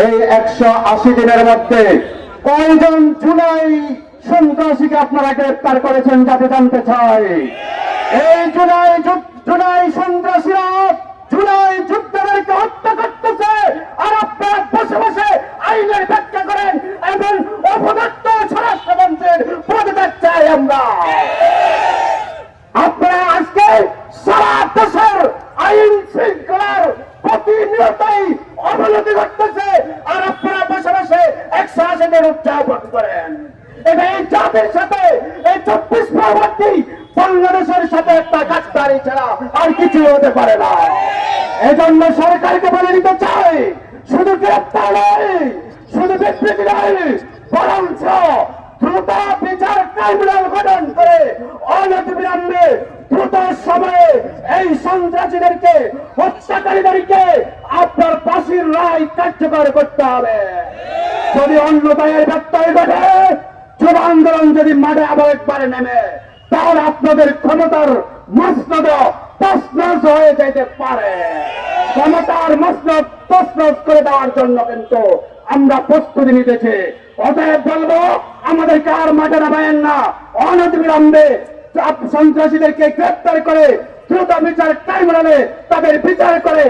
এই 180 দিনের মধ্যে কয়জন জুলাই সন্ত্রাসীকে আপনারা গ্রেপ্তার করেছেন যাতে জানতে চাই। এই জুলাই সন্ত্রাসীরা জুলাই যোদ্ধাদেরকে হত্যা করতেছে, আর আপনারা বসে বসে আইনের ব্যাখ্যা করেন এবং অপদস্থ স্বরাষ্ট্রমন্ত্রীর পদত্যাগ চাই আমরা। আপনারা আজকে সারা দেশের আইন শৃঙ্খলার প্রতিনিয়তই অবনতি ঘটতেছে, আর আপনারা বসে বসে 180 দিন উদযাপন করেন। এটা এই জাতির সাথে এই 24 পরবর্তী বাংলাদেশের সাথে একটা গাছদারি ছাড়া আর কিছু হতে পারে না। এজন্য সরকারকে বলে দিতে চাই, শুধু গ্রেপ্তার নয়, শুধু বিবৃতি নয়, বরঞ্চ দ্রুত বিচার ট্রাইব্যুনাল গঠন করে অনতিবিলম্বে দ্রুত সময়ে এই সন্ত্রাসীদেরকে হত্যাকারীদেরকে আপনার ফাঁসির রায় কার্যকর করতে হবে। যদি অন্যথায় এর ব্যত্যয় ঘটে, যুব আন্দোলন যদি মাঠে আবার একবারে নেমে, তাহলে আপনাদের ক্ষমতার মসনদ তছনছ হয়ে যেতে পারে। ক্ষমতার মসনদ তছনছ করে দেওয়ার জন্য কিন্তু আমরা প্রস্তুতি নিতেছি। অতএব বলবো, আমাদেরকে আর মাঠে নামায়েন না, অনতিবিলম্বে সন্ত্রাসীদেরকে গ্রেপ্তার করে দ্রুত বিচার ট্রাইব্যুনালে তাদের বিচার করে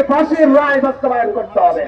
ফাঁসির রায় বাস্তবায়ন করতে হবে।